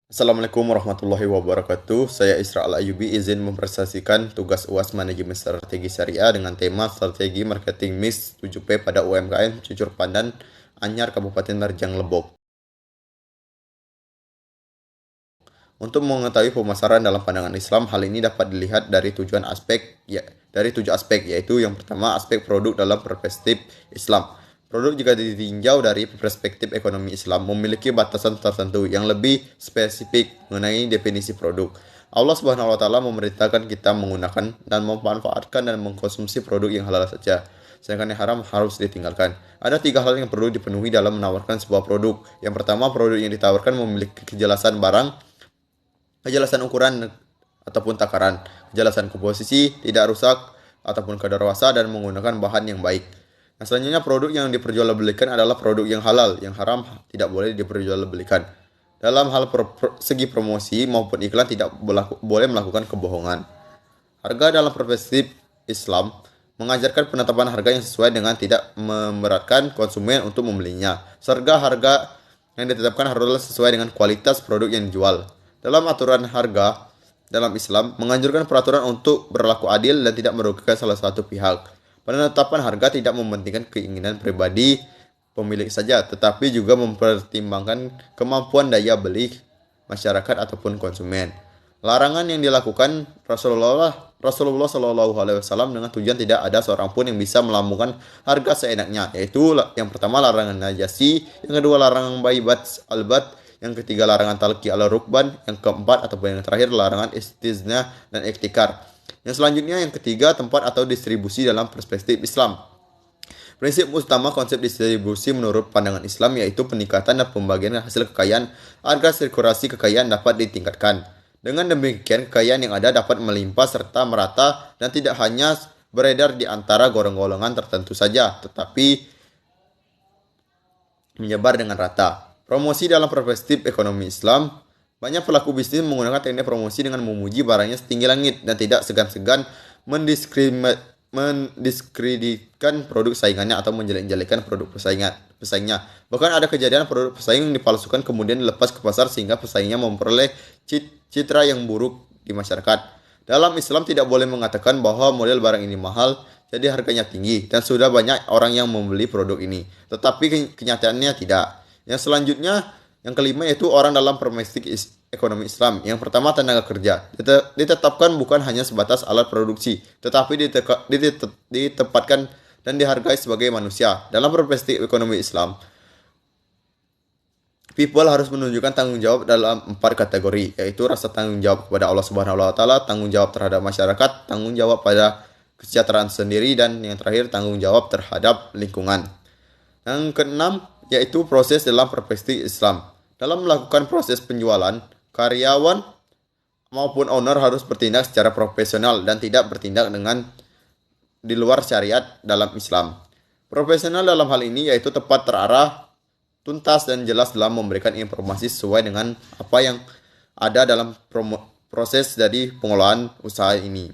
Assalamualaikum warahmatullahi wabarakatuh. Saya Isra Al-Ayubi izin mempresentasikan tugas UAS Manajemen Strategi Syariah dengan tema Strategi Marketing Mix 7P pada UMKM Cucur Pandan Anyar Kabupaten Marjang Lebok. Untuk mengetahui pemasaran dalam pandangan Islam, hal ini dapat dilihat dari tujuh aspek, yaitu yang pertama aspek produk dalam perspektif Islam. Produk jika ditinjau dari perspektif ekonomi Islam memiliki batasan tertentu yang lebih spesifik mengenai definisi produk. Allah Subhanahu wa taala memerintahkan kita menggunakan dan memanfaatkan dan mengkonsumsi produk yang halal saja. Sedangkan yang haram harus ditinggalkan. Ada tiga hal yang perlu dipenuhi dalam menawarkan sebuah produk. Yang pertama, produk yang ditawarkan memiliki kejelasan barang, kejelasan ukuran ataupun takaran, kejelasan komposisi, tidak rusak ataupun kadaluarsa dan menggunakan bahan yang baik. Nah, selanjutnya produk yang diperjualbelikan adalah produk yang halal, yang haram tidak boleh diperjualbelikan. Dalam hal segi promosi maupun iklan tidak boleh melakukan kebohongan. Harga dalam perspektif Islam mengajarkan penetapan harga yang sesuai dengan tidak memberatkan konsumen untuk membelinya. Serta harga yang ditetapkan haruslah sesuai dengan kualitas produk yang dijual. Dalam aturan harga dalam Islam menganjurkan peraturan untuk berlaku adil dan tidak merugikan salah satu pihak. Penetapan harga tidak mementingkan keinginan pribadi pemilik saja, tetapi juga mempertimbangkan kemampuan daya beli masyarakat ataupun konsumen. Larangan yang dilakukan Rasulullah Shallallahu Alaihi Wasallam dengan tujuan tidak ada seorang pun yang bisa melambungkan harga seenaknya, yaitu yang pertama larangan najasi, yang kedua larangan baibat albat, yang ketiga larangan talqi ala rukban, yang keempat ataupun yang terakhir larangan istizna dan iktikar. Yang selanjutnya yang ketiga tempat atau distribusi dalam perspektif Islam. Prinsip utama konsep distribusi menurut pandangan Islam yaitu peningkatan dan pembagian hasil kekayaan agar sirkulasi kekayaan dapat ditingkatkan. Dengan demikian kekayaan yang ada dapat melimpah serta merata dan tidak hanya beredar di antara golongan tertentu saja, tetapi menyebar dengan rata. Promosi dalam perspektif ekonomi Islam. Banyak pelaku bisnis menggunakan teknik promosi dengan memuji barangnya setinggi langit dan tidak segan-segan mendiskreditkan produk saingannya atau menjelek-jelekan produk pesaingnya. Bahkan ada kejadian produk pesaing dipalsukan kemudian dilepas ke pasar sehingga pesaingnya memperoleh citra yang buruk di masyarakat. Dalam Islam tidak boleh mengatakan bahwa model barang ini mahal, jadi harganya tinggi dan sudah banyak orang yang membeli produk ini. Tetapi kenyataannya tidak. Yang selanjutnya, yang kelima yaitu orang dalam perspektif ekonomi Islam. Yang pertama tenaga kerja. Ditetapkan bukan hanya sebatas alat produksi, tetapi ditempatkan dan dihargai sebagai manusia. Dalam perspektif ekonomi Islam, people harus menunjukkan tanggung jawab dalam 4 kategori, yaitu rasa tanggung jawab kepada Allah Subhanahu wa taala, tanggung jawab terhadap masyarakat, tanggung jawab pada kesejahteraan sendiri, dan yang terakhir tanggung jawab terhadap lingkungan. Yang keenam yaitu proses dalam perspektif Islam. Dalam melakukan proses penjualan, karyawan maupun owner harus bertindak secara profesional dan tidak bertindak dengan di luar syariat dalam Islam. Profesional dalam hal ini yaitu tepat terarah, tuntas dan jelas dalam memberikan informasi sesuai dengan apa yang ada dalam proses dari pengelolaan usaha ini.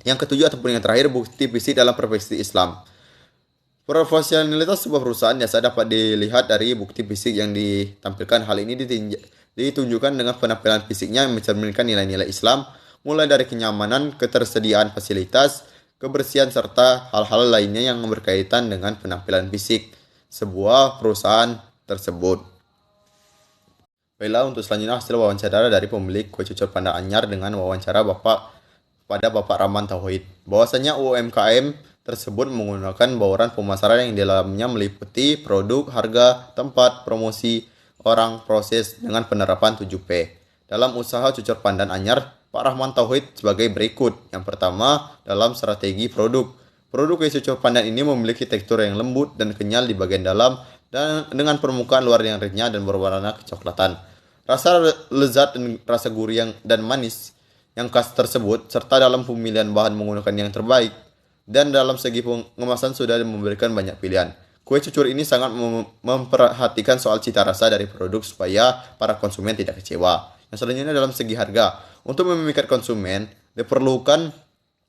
Yang ketujuh ataupun yang terakhir bukti fisik dalam perspektif Islam. Profesionalitas sebuah perusahaan jasa dapat dilihat dari bukti fisik yang ditampilkan. Hal ini ditunjukkan dengan penampilan fisiknya yang mencerminkan nilai-nilai Islam, mulai dari kenyamanan, ketersediaan fasilitas, kebersihan, serta hal-hal lainnya yang berkaitan dengan penampilan fisik sebuah perusahaan tersebut. Baiklah, untuk selanjutnya hasil wawancara dari pemilik kue cucur panda anyar dengan wawancara Bapak Rahman Tauhid. Bahwasanya UMKM tersebut menggunakan bauran pemasaran yang di dalamnya meliputi produk, harga, tempat, promosi, orang, proses dengan penerapan 7P. Dalam usaha cucur pandan anyar, Pak Rahman Tauhid sebagai berikut. Yang pertama, dalam strategi produk. Produk kue cucur pandan ini memiliki tekstur yang lembut dan kenyal di bagian dalam dan dengan permukaan luar yang renyah dan berwarna kecoklatan. Rasa lezat dan rasa gurih dan manis yang khas tersebut serta dalam pemilihan bahan menggunakan yang terbaik dan dalam segi pengemasan sudah memberikan banyak pilihan. Kue cucur ini sangat memperhatikan soal cita rasa dari produk supaya para konsumen tidak kecewa. Yang selanjutnya dalam segi harga. Untuk memikat konsumen, diperlukan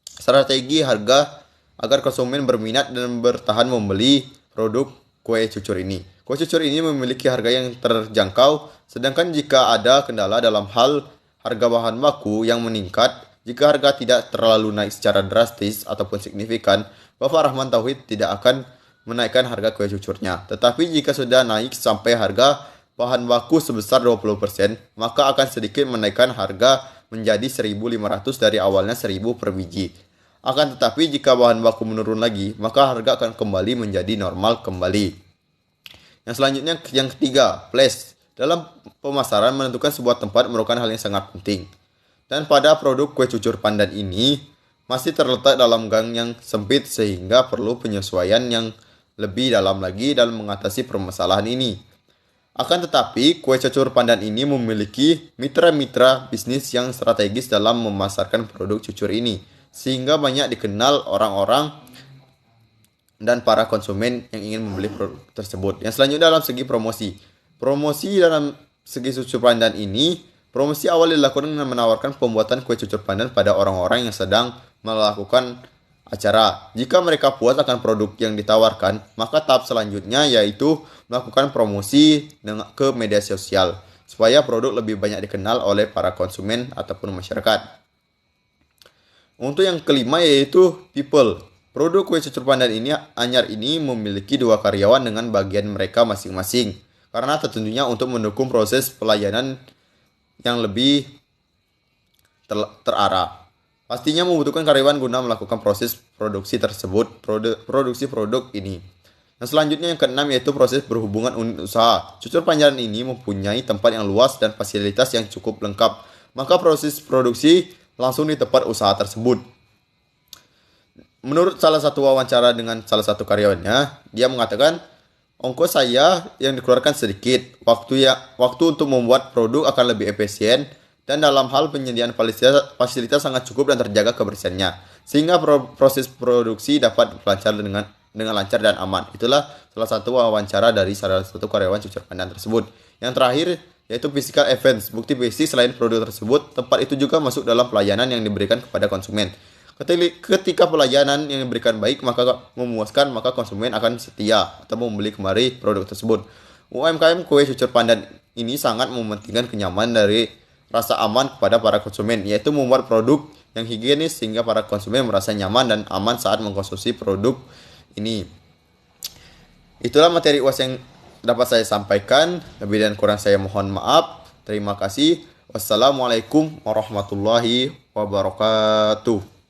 strategi harga agar konsumen berminat dan bertahan membeli produk kue cucur ini. Kue cucur ini memiliki harga yang terjangkau, sedangkan jika ada kendala dalam hal harga bahan baku yang meningkat, jika harga tidak terlalu naik secara drastis ataupun signifikan, Bapak Rahman Tauhid tidak akan menaikkan harga kue cucurnya. Tetapi jika sudah naik sampai harga bahan baku sebesar 20%, maka akan sedikit menaikkan harga menjadi 1.500 dari awalnya 1.000 per biji. Akan tetapi jika bahan baku menurun lagi, maka harga akan kembali menjadi normal kembali. Yang selanjutnya, yang ketiga, place. Dalam pemasaran, menentukan sebuah tempat merupakan hal yang sangat penting. Dan pada produk kue cucur pandan ini, masih terletak dalam gang yang sempit sehingga perlu penyesuaian yang lebih dalam lagi dalam mengatasi permasalahan ini. Akan tetapi, kue cucur pandan ini memiliki mitra-mitra bisnis yang strategis dalam memasarkan produk cucur ini, sehingga banyak dikenal orang-orang dan para konsumen yang ingin membeli produk tersebut. Yang selanjutnya dalam segi promosi. Promosi dalam segi cucur pandan ini, promosi awal dilakukan dengan menawarkan pembuatan kue cucur pandan pada orang-orang yang sedang melakukan acara. Jika mereka puas akan produk yang ditawarkan, maka tahap selanjutnya yaitu melakukan promosi ke media sosial supaya produk lebih banyak dikenal oleh para konsumen ataupun masyarakat. Untuk yang kelima yaitu people. Produk kue cucur pandan ini anyar ini memiliki 2 karyawan dengan bagian mereka masing-masing. Karena tentunya untuk mendukung proses pelayanan yang lebih terarah. Pastinya membutuhkan karyawan guna melakukan proses produksi tersebut, produksi produk ini. Yang selanjutnya yang keenam yaitu proses berhubungan unit usaha. Cucur pandan ini mempunyai tempat yang luas dan fasilitas yang cukup lengkap. Maka proses produksi langsung di tempat usaha tersebut. Menurut salah satu wawancara dengan salah satu karyawannya, dia mengatakan, ongkos saya yang dikeluarkan sedikit, waktu untuk membuat produk akan lebih efisien, dan dalam hal penyediaan fasilitas sangat cukup dan terjaga kebersihannya, sehingga proses produksi dapat berlancar dengan lancar dan aman. Itulah salah satu wawancara dari salah satu karyawan cucur pandan tersebut. Yang terakhir yaitu physical events. Bukti fisik selain produk tersebut, tempat itu juga masuk dalam pelayanan yang diberikan kepada konsumen. Ketika pelayanan yang diberikan baik maka memuaskan, maka konsumen akan setia atau membeli kembali produk tersebut. UMKM kue cucur pandan ini sangat mementingkan kenyamanan dari rasa aman kepada para konsumen, yaitu membuat produk yang higienis sehingga para konsumen merasa nyaman dan aman saat mengkonsumsi produk ini. Itulah materi UAS yang dapat saya sampaikan. Lebih dan kurang saya mohon maaf. Terima kasih. Wassalamualaikum warahmatullahi wabarakatuh.